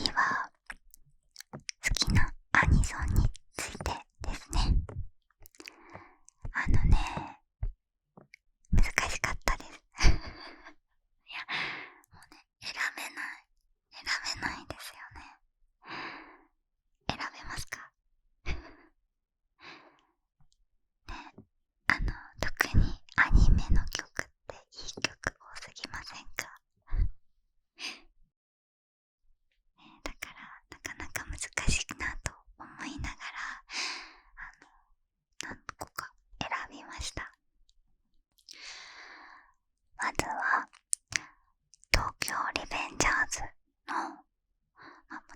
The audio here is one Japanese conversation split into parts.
次は好きなアニソンについてですね。難しかったですいや、もうね、選べないですよね。選べますかね、特にアニメの曲っていい曲多すぎませんかだからなかなか難しいなと思いながら何個か選びました。まずは東京リベンジャーズの、も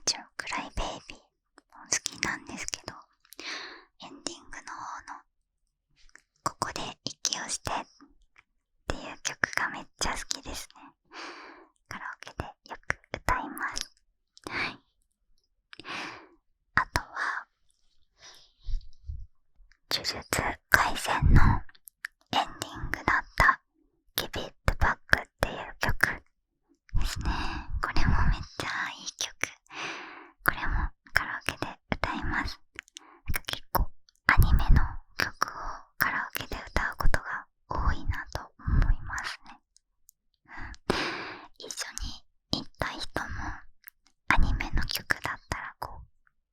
ちろんクライベイビーも好きなんですけど、エンディングの方のここで息をしてっていう曲がめっちゃ好きですね。カラオケでよく歌います。はい。あとは呪術廻戦のエンディングだったGive It Backっていう曲ですね。これもめっちゃいい曲。これもカラオケで歌います。結構アニメの曲をカラオケで歌うことが多いなと思いますね。一緒に行った人もアニメの曲だったら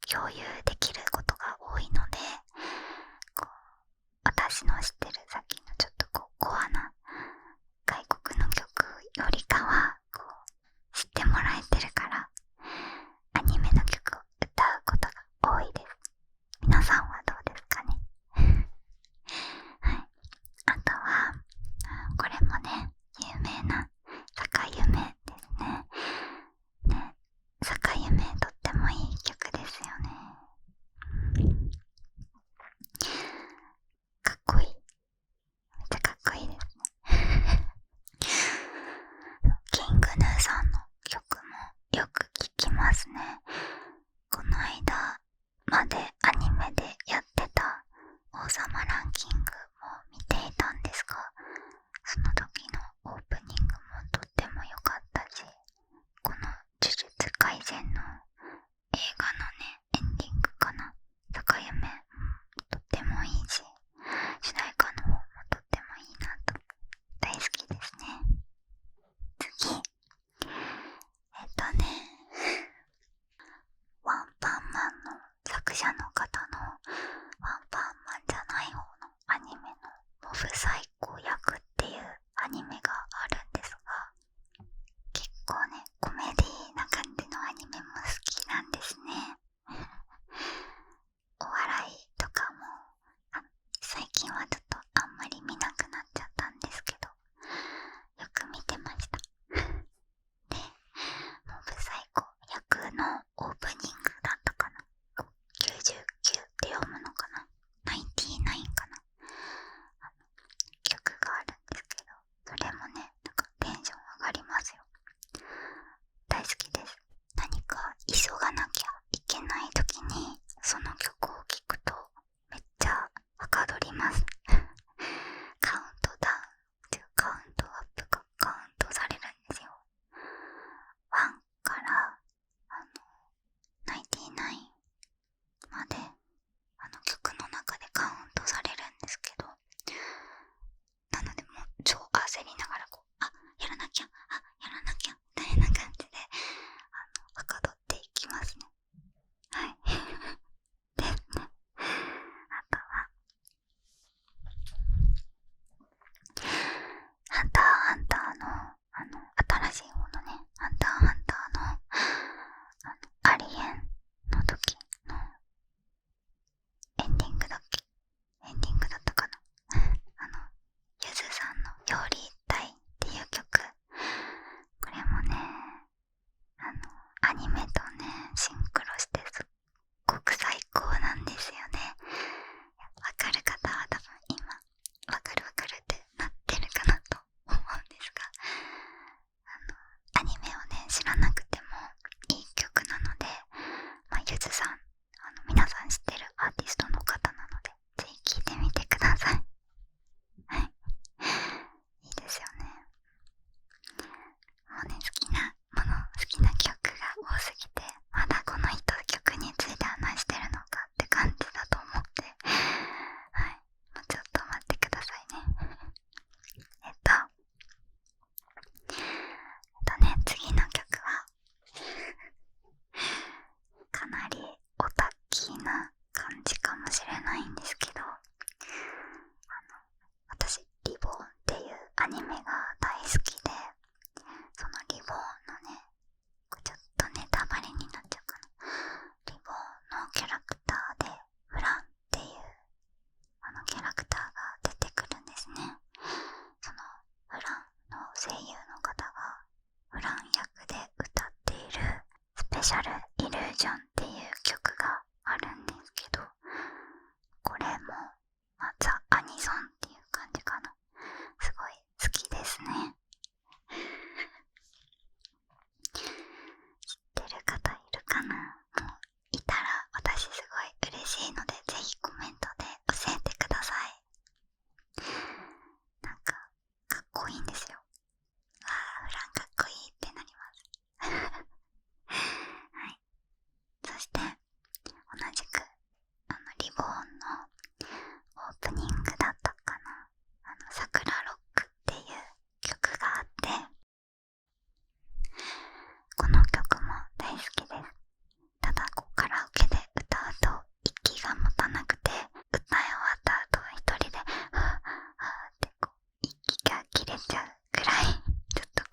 共有できることが多いので、私の知ってるさっきのちょっとコアな外国の曲よりかは知ってもらえてるからアニメの曲を歌うことが多いです。皆さんはどうですかねはい。あとはこれもね、有名な坂夢ですね。坂夢とってもいい曲ですよね。かっこいい。めっちゃかっこいいですねキングヌーさんの曲もよく聴きますね。この間までアニメでやってた王様ランキングも見ていたんですが、その時のオープニングもとっても良かったし、この呪術廻戦の映画のね、エンディングかな、坂夢、とってもいいし、主題歌の方もとってもいいなと大好きですね。次、ワンパンマンの作者の方のワンパンマンじゃない方のアニメのモブサイコ役っていうアニメがあるんですが、結構ね、コメディな感じのアニメも好きなんですねお笑いとかも最近はちょっとあんまり見なくなっちゃったんですけど、よく見てましたで、モブサイコ役のオープニングだったかな、99って読むのかな、99かな、シャルイリュージョンっていう曲があるんですけど、これも、ザ・アニソンっていう感じかな。すごい好きですね。知ってる方いるかな？もういたら私すごい嬉しいので、ぜひコメントで教えてください。なんかかっこいいんですよ。フランかっこいいってなりますはい。そして同じくリボーンのオープニングだったかな、桜ロックっていう曲があって、この曲も大好きです。ただカラオケで歌うと息が持たなくて、歌い終わった後一人ではぁはぁって息が切れちゃうぐらいちょっと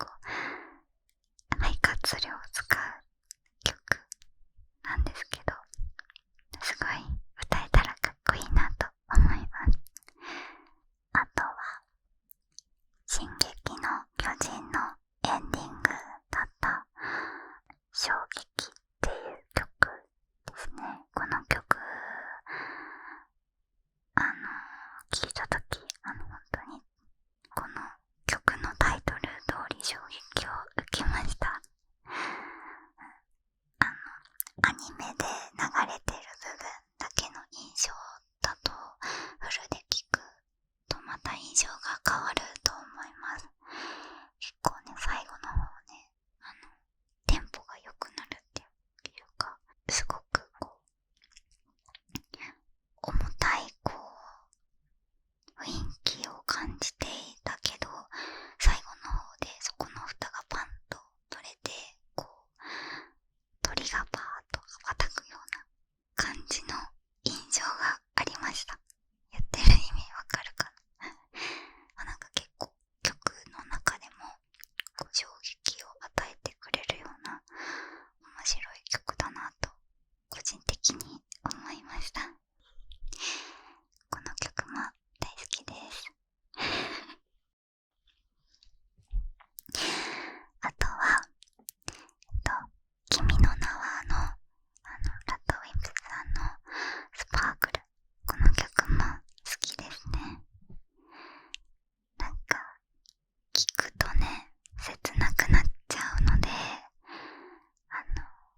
肺活量を使う曲なんですけど、すごい歌えたらかっこいいなと思います。あとは進撃の巨人のエンディングだった衝撃っていう曲ですね。この曲聴いたとき本当にこの曲のタイトル通り衝撃を受けました。アニメで流れてる部分だけの印象だとフルで聴くとまた印象が変わると思います。結構ね、最後の方ね、テンポが良くなるっていうか、すごく重たい雰囲気を感じていたけど、最後の方でそこの蓋がパンと取れて、鳥がパーッと羽ばたくような感じの印象がありました。言ってる意味わかるかななんか結構曲の中でも衝撃を与えてくれるような面白い曲だなと個人的に思いました。この曲も大好きですあとは君の名はラッドウィンプスさんのスパークル、この曲も好きですね。なんか聴くとね、切なくなっちゃうので、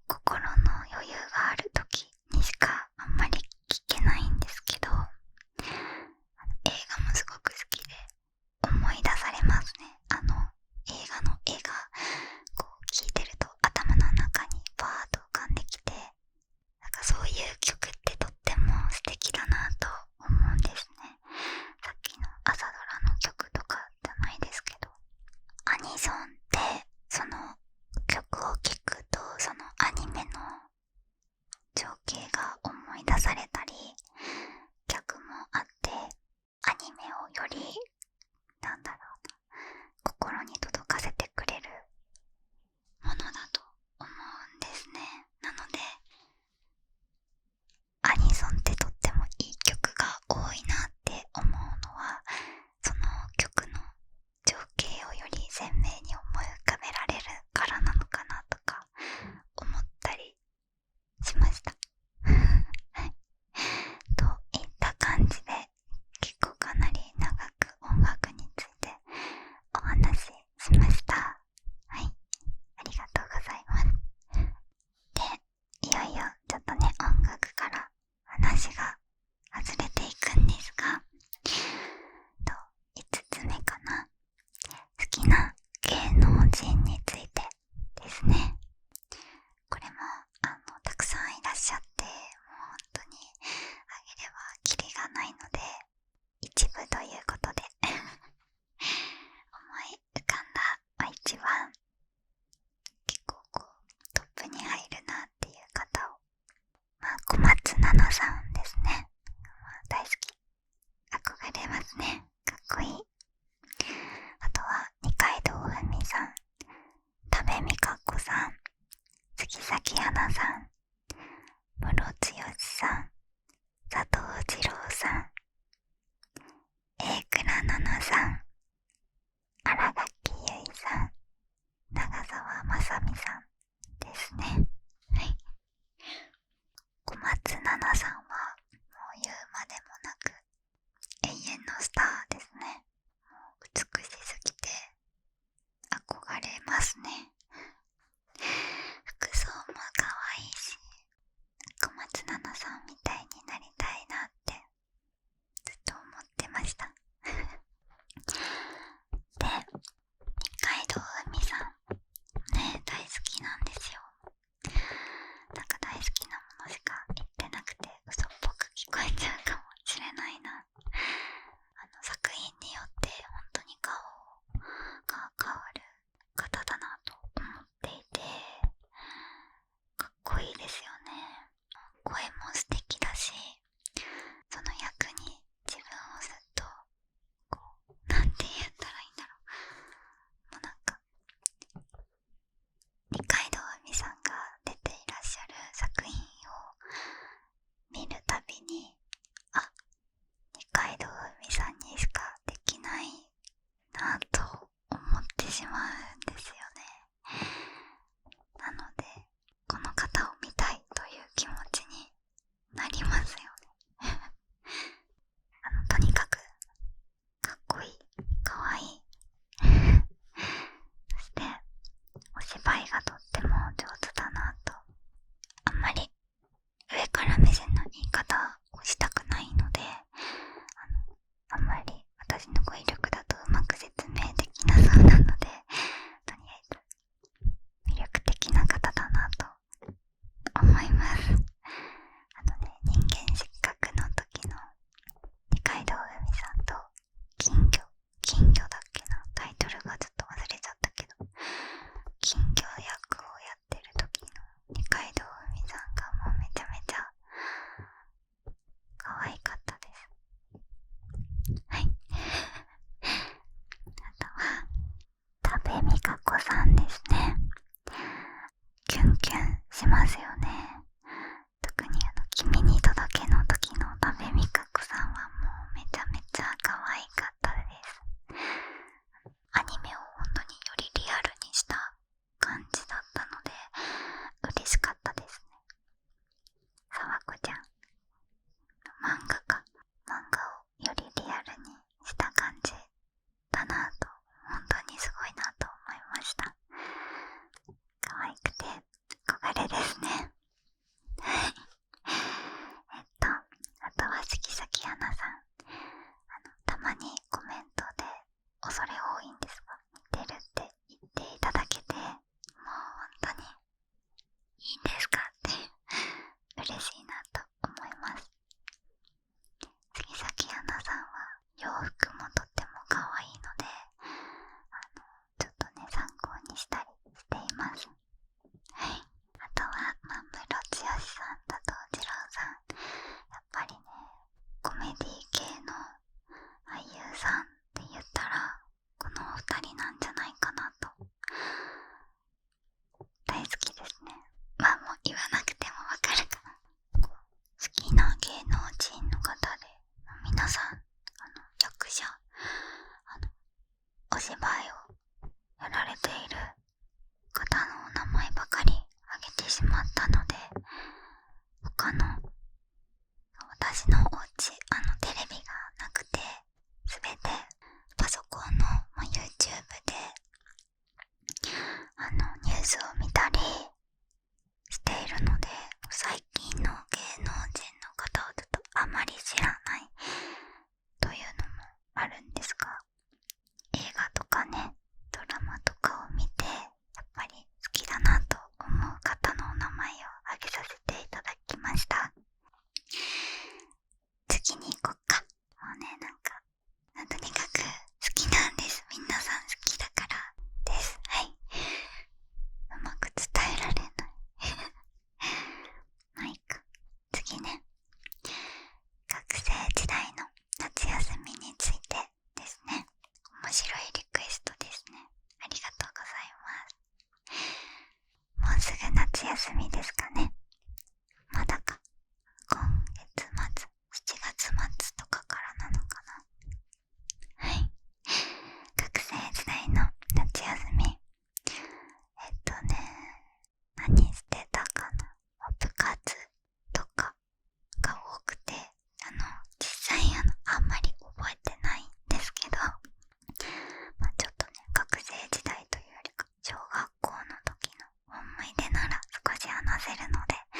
心の余裕がある時にしかあんまり聴けないんですけど、映画もすごく好きで思い出されますね。映画の絵が聴いてると頭の中にバーッと浮かんできて、なんかそういう曲ってとっても素敵だなと思うんですね。さっきの朝ドラの曲とかじゃないですけど、アニソンってその曲を聴くとそのアニメの情景が思い出されたり、逆もあって、アニメをより心に届かせてくれるものだと思うんですね。なのでアニソンってとってもいい曲が多いなって思うのは、その曲の情景をより鮮明に思い浮かべられるからなのかなとか思ったりしましたはい。といった感じで、結構かなり長く音楽についてお話ししました。はい、ありがとうございます。で、いよいよちょっとね、音楽から話が外れていくんですが、5つ目かな。好きな芸能人についてですね。これもたくさんいらっしゃって、もう本当にあげればキリがないので、一部ということで思い浮かんだ、一番結構トップに入るなっていう方を、小松菜奈さんですね。大好き、憧れますね。かっこいい。あとは二階堂ふみさん、多部未華子さん、杉咲花さん、ムロツヨシさん、佐藤二朗さん、榮倉奈々さん、新垣結衣さん、長澤まさみさんですね。しまったので、他の私のお家テレビがなくて、すべてパソコンの、YouTube でニュースを見たりしているので、最近の芸能人の方をちょっとあまり知らないというのもあるんですが、映画とかね、ドラマとかを見てやっぱり好きだなと思う方のお名前を挙げさせていただきました。次に行こっか。もうね、とにかく好きなんです。皆さん好きだからです。はい。うまく伝えられないまあいいか。次ね、学生時代の夏休みについてですね。面白いリクエストですね。ありがとうございます。もうすぐ夏休みですかね。まだか。今月末、7月末とかからなのかな。はい。学生時代の夏休み。何してたかな。部活とかが多くて、実際あんまり覚えてないんですけど、ちょっとね、学生時代というよりか、小学校の時の思い出なら少し話せるので、お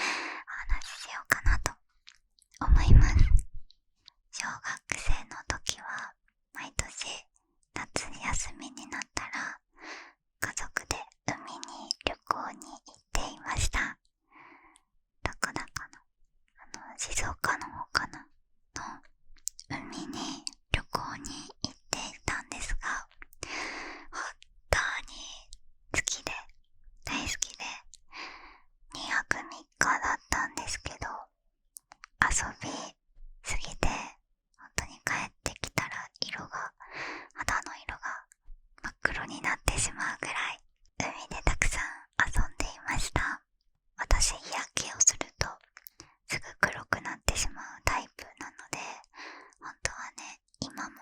話ししようかなと思います。小学生の時は、毎年夏休みになったら、家族で海に旅行に行っていました。どこだかな、静岡の方かなの海に旅行に行っていたんですが、本当に好きで大好きで2泊3日だったんですけど、遊びすぎて本当に帰ってきたら肌の色が真っ黒になってしまうぐらい海でたくさん遊んでいました。私、日焼けをするとすぐ黒くなってしまうタイプなので、本当はね、今も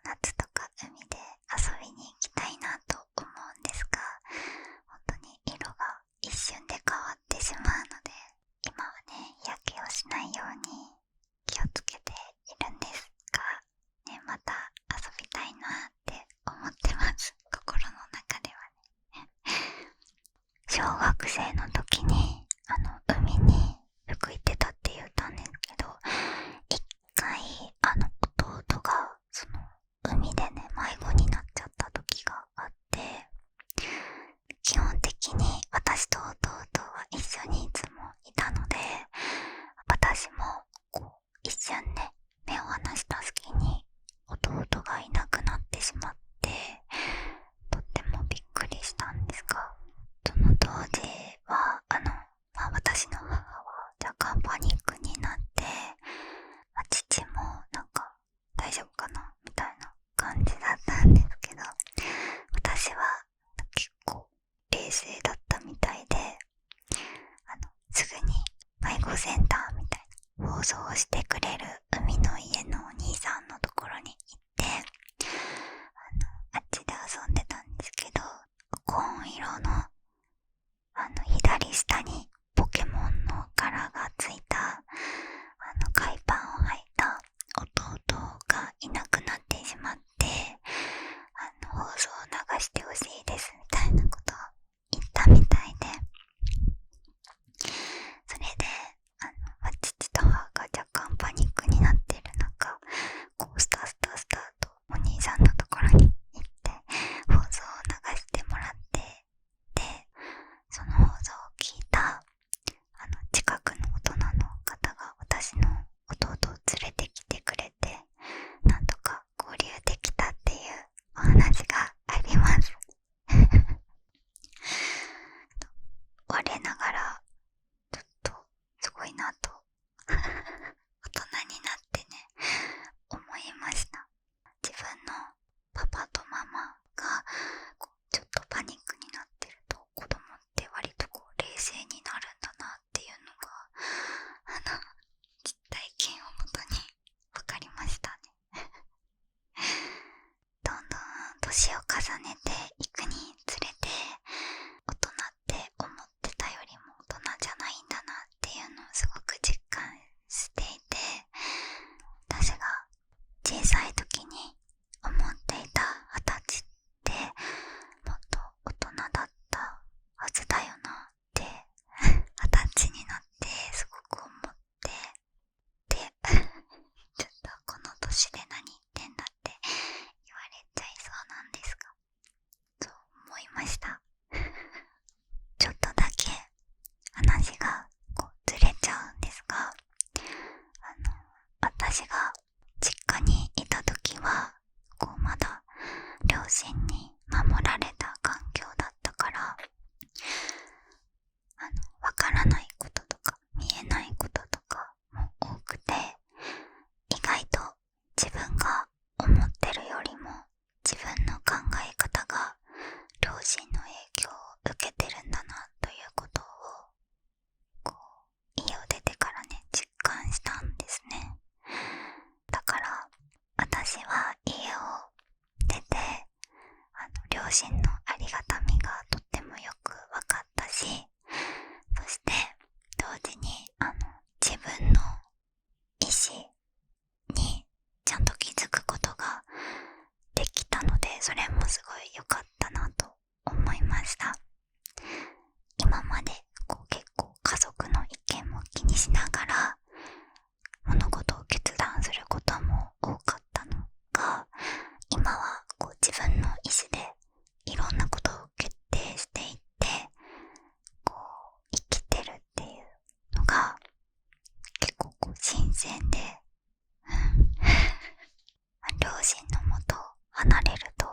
夏とか海で遊びに行きたいなと思うんですが、本当に色が一瞬で変わってしまうので、今はね、日焼けをしないように気をつけているんですが、ね、また遊びたいなって思ってます。心の中ではね。小学生の時に海によく行ってたって言ったんですけど、一回弟が海でね、迷子になっちゃった時があって、基本的に私と弟は一緒にいつもいたので、私も一瞬ね、目を離した隙に弟がいなくなってしまって、とってもびっくりしたんですが、その当時は私の母は若干パニックになって、父も大丈夫かなみたいな感じだったんですけど、私は結構冷静だったみたいで、すぐに迷子センターみたいな放送をしてくれる海の家のお兄さんのところに行って、あっちで遊んでたんですけど、紺色の左下にポケモンの柄がついた海パンを履いた弟がいなくなってしまって、放送を流してほしいですみたいなことを言ったみたいで、それで父と母が若干パニッそれもすごい良かったなと思いました。今まで結構家族の意見も気にしながら物事を決断することも多かったのが、今は自分の意思でいろんなことを決定していって生きてるっていうのが結構新鮮で、両親のもと離れると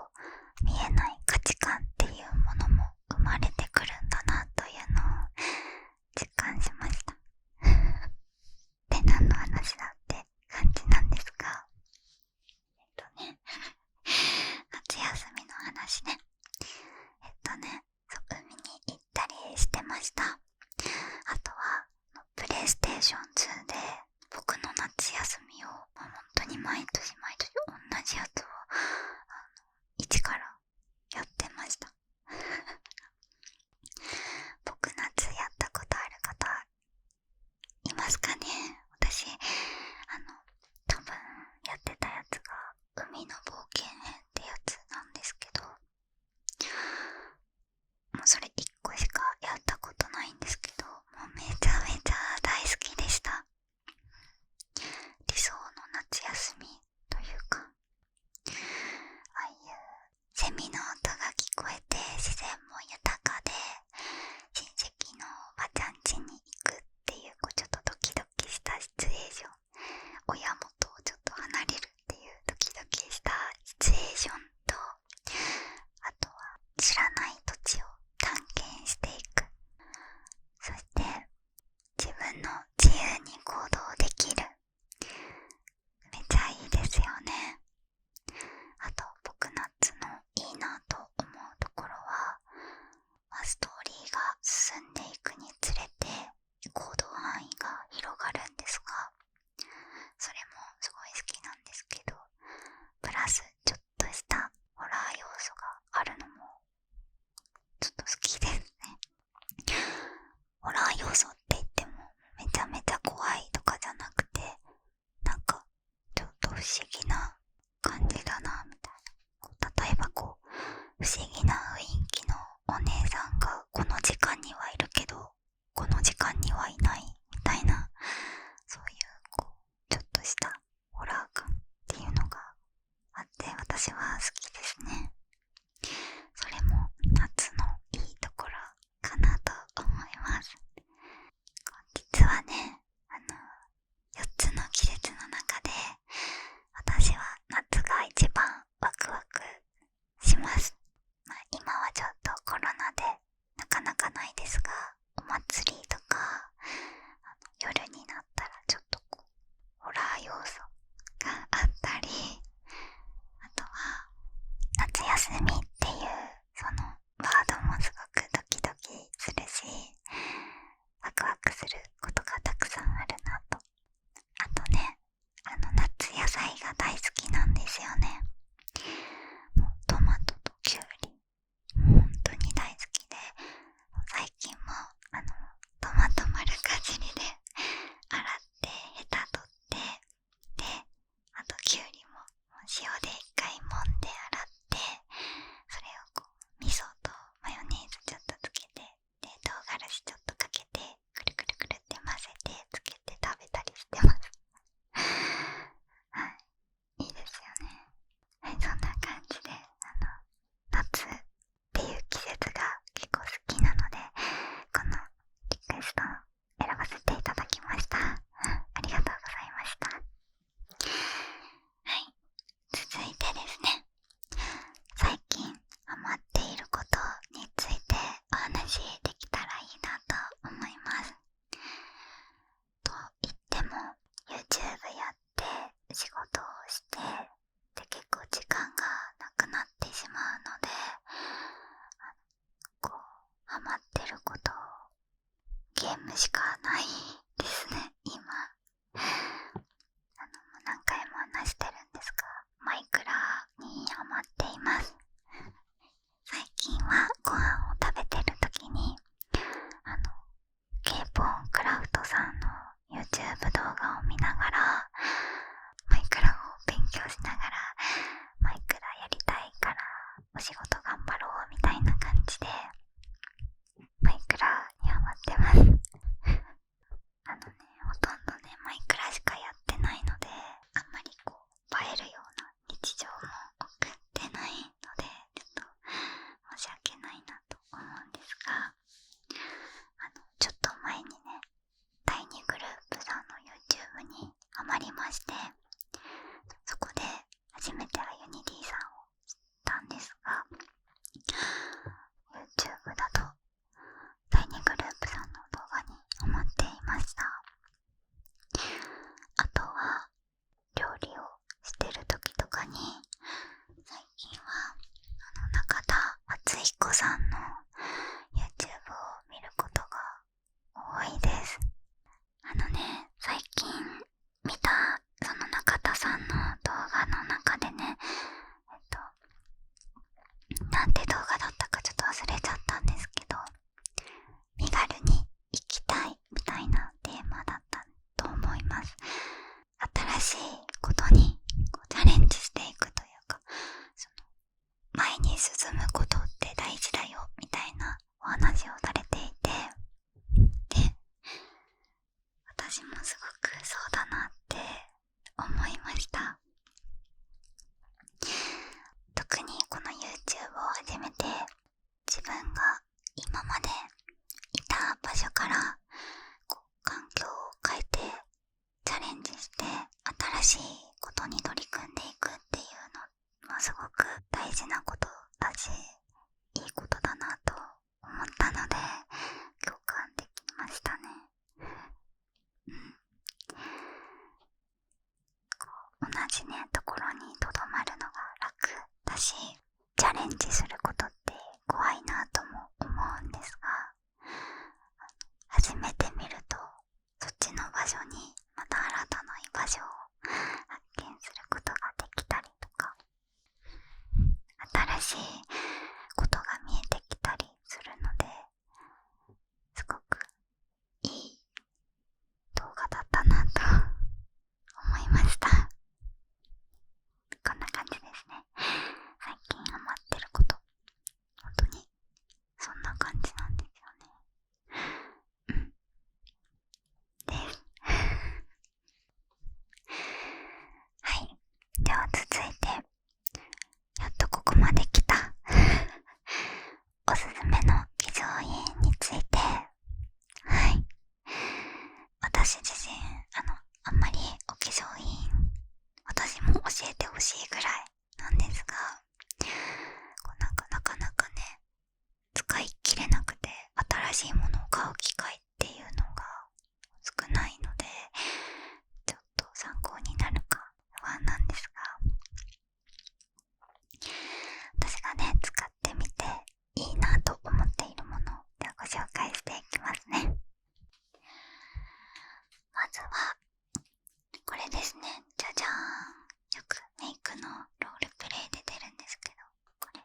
見えない価値観っていうものも生まれてくるんだなというのを実感しました。で、何の話だって感じなんですが、夏休みの話ね。海に行ったりしてました。あとはプレイステーション2で僕の夏休みを本当に毎年毎年同じやつを一からやってました。僕夏やったことある方いますかね。私多分やってたやつが海の冒険編ってやつなんですけど、もうそれ1個しかやったことないんですけど、もうめちゃめちゃ大好きでした。理想の夏休みというか、ああいうセミの音が聞こえて自然も豊かで、親戚のおばちゃん家に行くっていうちょっとドキドキしたシチュエーション、親元をちょっと離れるっていうドキドキしたシチュエーションと、あとは知らない土地を探検していく、そして自分の自由に行動できる、めっちゃいいですよね。あと僕夏のいいなと思うところは、ストーリーが進んでいくにつれて行動範囲が広がるんですが、それもすごい好きなんですけど、プラスちょっとしたホラー要素があるのもちょっと好きですね。ホラー要素って言ってもめちゃめちゃ怖いとかじゃなくて、なんかちょっと不思議な感じだなみたいな。例えば不思議な雰囲気のお姉さんがこの時間にはいるけどこの時間にはいないみたいな、そういうちょっとしたホラー感っていうのがあって私は好きですね。それも夏のいいところかなと思います。実はね、4つの季節の中で私は夏が一番ワクワクします。今はちょっとコロナでなかなかないですが、お祭りとか夜になったらちょっとホラー要素があったり、あとは夏休みっていうそのワードもすごくドキドキするし、ワクワクすることがたくさんあるなと。あとね、夏野菜が大好きなんですよね。もうトマトとキュウリ本当に大好きで、最近もトマト丸かじりで洗ってヘタ取って、であとキュウリも塩で一回揉んで洗って、それを味噌とマヨネーズちょっとつけて、で唐辛子ちょっとかけてくるくるくるって混ぜてつけて食べたりしてます。はい、いいですよね。はい、そんな感じで夏っていう季節が結構好きなので、このリクエストを選ばせていただきました。ありがとうございました。はい、続いてですね、最近ハマっていることについてお話できたらいいなと思います。と言っても YouTube やって仕事をしてで結構時間がなくなってしまうので、ハマってることゲームしかないですね今。何回も話してるんですが、マイクラにハマっています。最近はご飯を食べてる時にケーポンクラフトさんの YouTube 動画を見ながらマイクラを勉強しながらマイクラやりたいからすごくそうだなって思いました。特にこの YouTube を始めて、自分が今までいた場所から環境を変えてチャレンジして新しいことに取り組んでいくっていうのもすごく大事なことだし、いいことだなと思ったので共感できましたね。同じねところにとどまるのが楽だし、チャレンジすることって怖いなとも思うんですが、始めてみるとそっちの場所にまた新たな居場所を発見することができたりとか、新しいことが見えてきたりするので、すごくいい動画だったなと思いました。こんな感じですね。最近ハマってること、本当にそんな感じなんですよね。です。はい。では続いて、やっとここまで来たおすすめの化粧品について。はい。私自身あんまりお化粧品私も教えてほしいぐらいなんですが、なかなかね使い切れなくて、新しいものを買う機会っていうのが少ないので、ちょっと参考になるか不安なんですが、私がね使ってみていいなと思っているものをご紹介していきますね。まずはこれですね。じゃじゃーん。よくメイクのロールプレイで出るんですけど、これ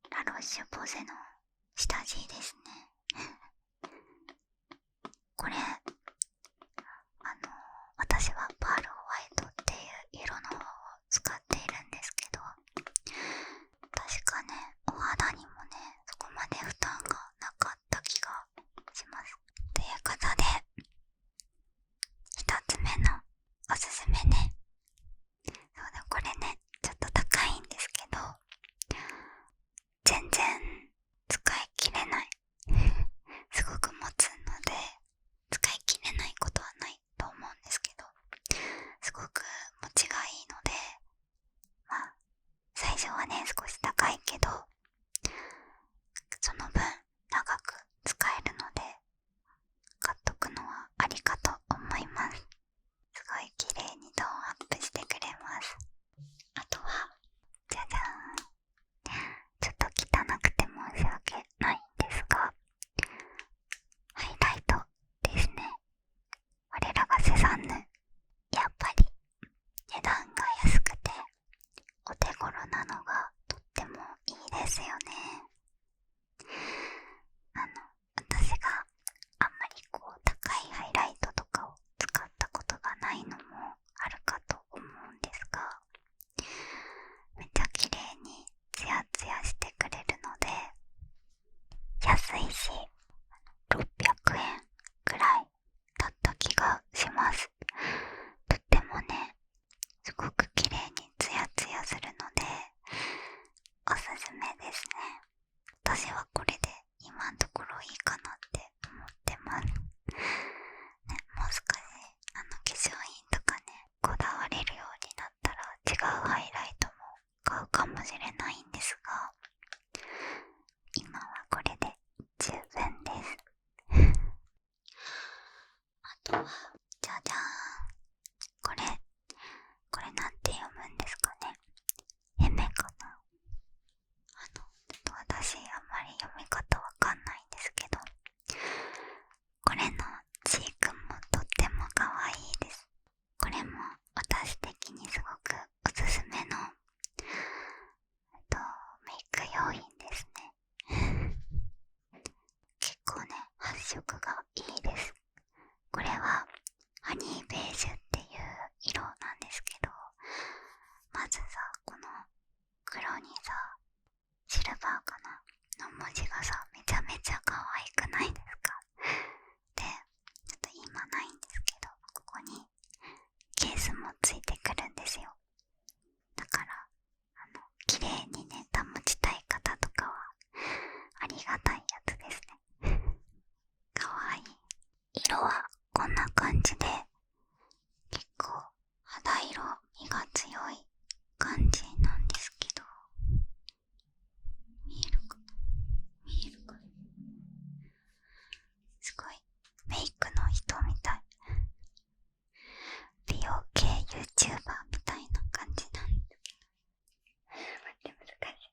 ラロッシュポゼの下地ですね。これ私はパールホワイトっていう色の方を使っているんですけど、確かねお肌にもねそこまで負担がなかった気がします。ということで、一つ目のおすすめね。そうだ、これねちょっと高いんですけど全然使い切れないすごく持つので使い切れないことはないと思うんですけど、すごく持ちがいいので、まあ最初はね少し高いけどその分長く使えるので買っとくのはありかと思います。すごい綺麗にトーンアップしてくれます。あとはじゃじゃーん、ちょっと汚くて申し訳ないんですが、ハイライトですね。我らがセザンヌ、やっぱり値段が安くてお手頃なのがとってもいいですよね。私があんまり高いハイライトとかを使ったことがないのもあるかと思うんですが、めっちゃ綺麗にツヤツヤしてくれるので、安いし600円くらいだった気がします。とってもねすごく綺麗にツヤツヤするのでおすすめですね。私はこれで今のところいいかなって思ってますね。もう少し化粧品とかねこだわれるようになったら違うハイライトも買うかもしれないんですが、今はこれで十分です。あとはじゃじゃーん、これなんて読むんですかね。エメかな。ちょっと私あんまり読み方わかんないんですけど、これのチークもとっても可愛いです。これも私的にすごくおすすめのメイク用品ですね。結構ね発色がいいです。これははこんな感じで結構肌色味が強い感じなんですけど、見えるかな、見えるかな、すごいメイクの人みたい、美容系 YouTuber みたいな感じなんですけど、待って難しい。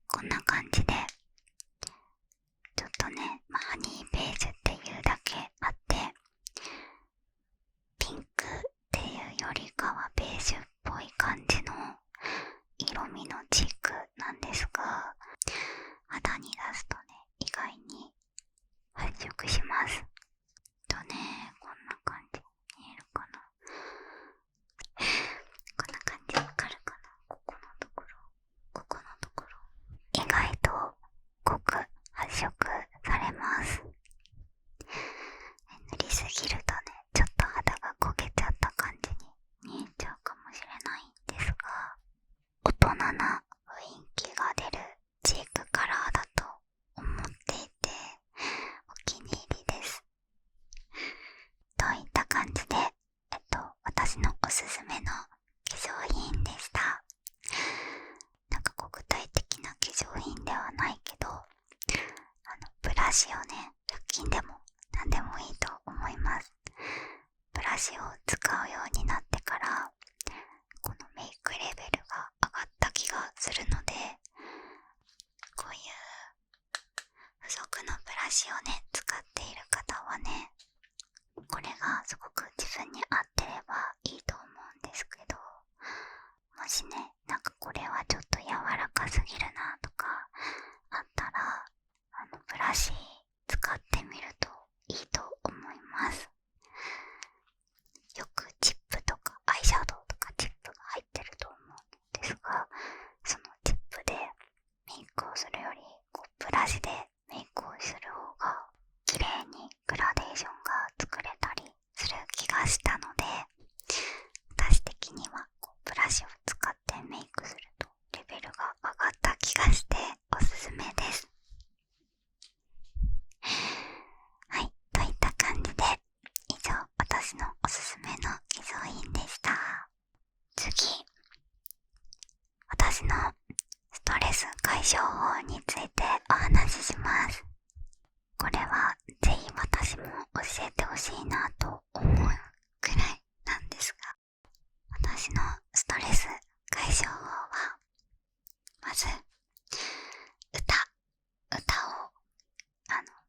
こんな感じでちょっとね、ハニーベージュっていうだけあってピンクっていうよりかはベージュっぽい感じの色味のチークなんですが、肌に出すとね意外に発色します。とね、こんな感じ見えるかな、こんな感じわかるかな、ここのところ、ここのところ意外と濃く発色されます。塗りすぎるとね、ちょっと肌が焦げちゃった感じに見えちゃうかもしれないんですが、大人な雰囲気が出るチークカラーだと思っていてお気に入りです。といった感じで、私のおすすめの化粧品でした。なんか具体的な化粧品ではないけど、ブラシをね、100均でも何でもいいと思います。ブラシを使うようになってからこのメイクレベルが上がった気がするので、こういう付属のブラシをね使っている方はね、これがすごく自分に合ってればいいと思うんですけど、もしね、なんかこれはちょっと柔らかすぎるなとかあったら、ブラシ使ってみるといいと思います。よくチップとかアイシャドウとかチップが入ってると思うんですが、そのチップでメイクをするよりブラシでメイクをする方が綺麗にグラデーションが作れたりする気がしたので、私的にはブラシを使ってメイクするとレベルが上がった気がしておすすめです。はい、といった感じで以上、私のおすすめの化粧品でした。次、私のストレス解消法についてお話しします。これはぜひ私も教えてほしいなと思うくらいなんですが、私のストレス解消法は、まず歌を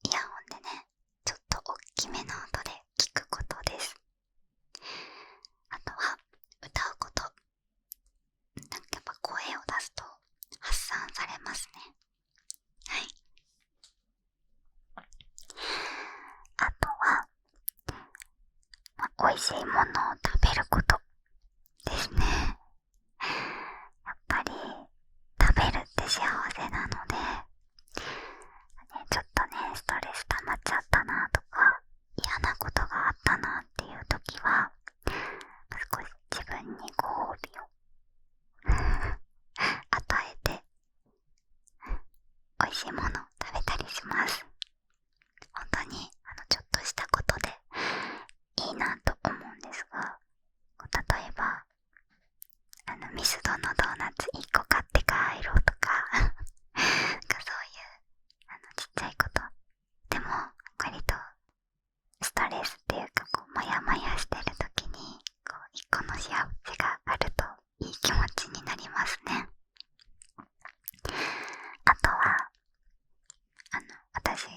イヤホンでね、ちょっと大きめの音で聞くことです。あとは歌うこと、なんかやっぱ声を出すと発散されますね。はい。あとは、美味しいものを食べることですね。やっぱり食べるって幸せなので、ちょっとねストレス溜まっちゃったなとか嫌なことがあったなっていう時は、少し自分にご褒美を与えて美味しいものを食べたりします。本当にちょっとしたことでいいなと思うんですが、例えばミスドのドーナツ1個買って帰ろうとかなんかそういうちっちゃいことでも割とストレスっていうかモヤモヤしてる時に一個の幸せがあるといい気持ちになりますね。あとは私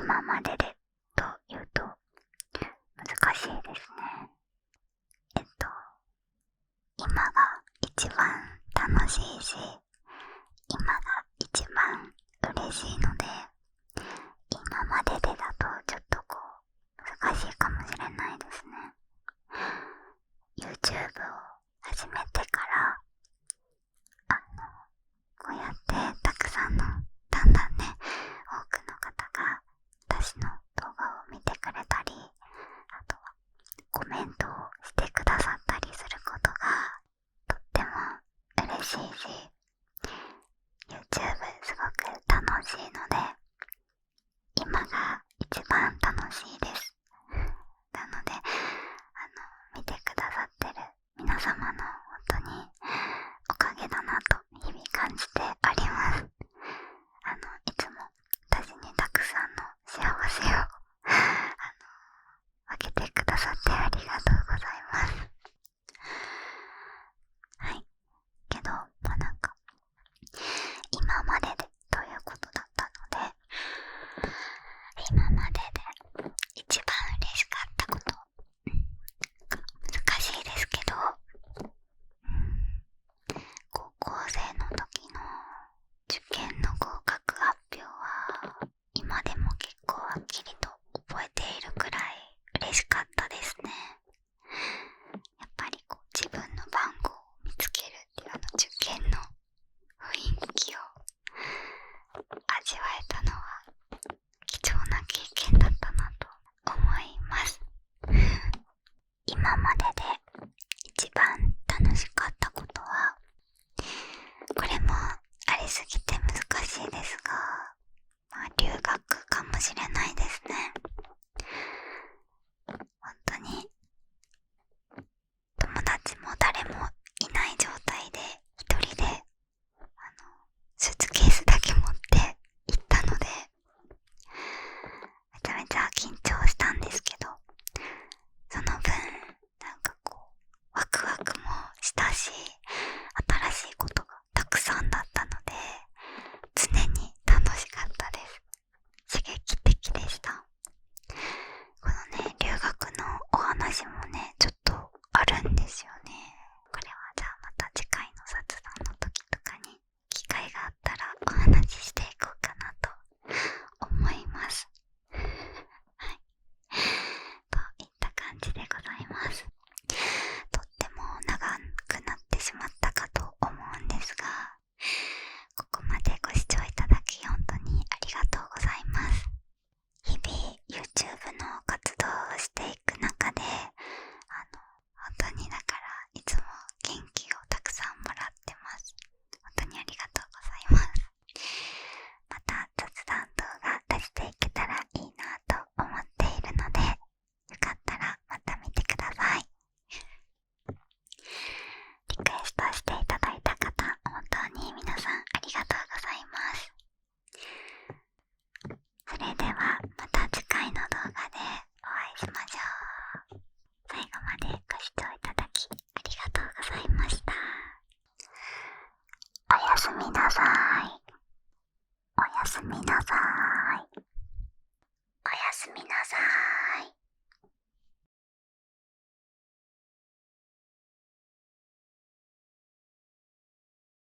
今まででというと難しいですね。今が一番楽しいし、今が一番嬉しいので、今まででだとちょっと難しいかもしれないですね。YouTube を始めてからこうやってたくさんのだんだんね多くの方が私の動画を見てくれたり、あとはコメントをしてくださったりすることがとっても嬉しいし、 YouTube すごく楽しいので今が一番楽しいです。なので見てくださってる皆様の本当におかげだなと日々感じております。いつも私にたくさんの幸せを分けてくださってありがとうございます。はい。けどなんか今まででということだったので、今までで一番嬉しかったことが難しいですけど、高校生の時の受験の合格発表は今でも結構はっきりと覚えているくらい嬉しかったですね。やっぱり自分の番号を見つけるっていう受験の雰囲気を味わえたのは貴重な経験だったなと思います。今までで一番楽しかったことは、これもありすぎて難しいですが、留学かもしれないですね。本当に友達も誰もいない状態で一人でスーツケースだけ持って行ったので、めちゃめちゃ緊張したんですけど、その分ワクワクもしたし、新しいことがたくさんだったので常に楽しかったです。刺激的でした。このね留学のお話もねちょっとあるんですよね。これはじゃあまた次回の雑談の時とかに機会があったらお話ししていこうかなと思います。はい、といった感じでございます。とっても長くなってしまったかと思うんですが、ここまでご視聴いただき本当にありがとうございます。日々 YouTube の活動をしていく中で本当にだからいつも元気をたくさんもらってます。本当にありがとうございます。また雑談動画出していけたらいいなと思っているので、よかったらまた見てください。リクエストしていただいた方、本当に皆さんありがとうございます。それではまた次回の動画でお会いしましょう。最後までご視聴いただきありがとうございました。おやすみなさい。おやすみなさい。おやすみなさい。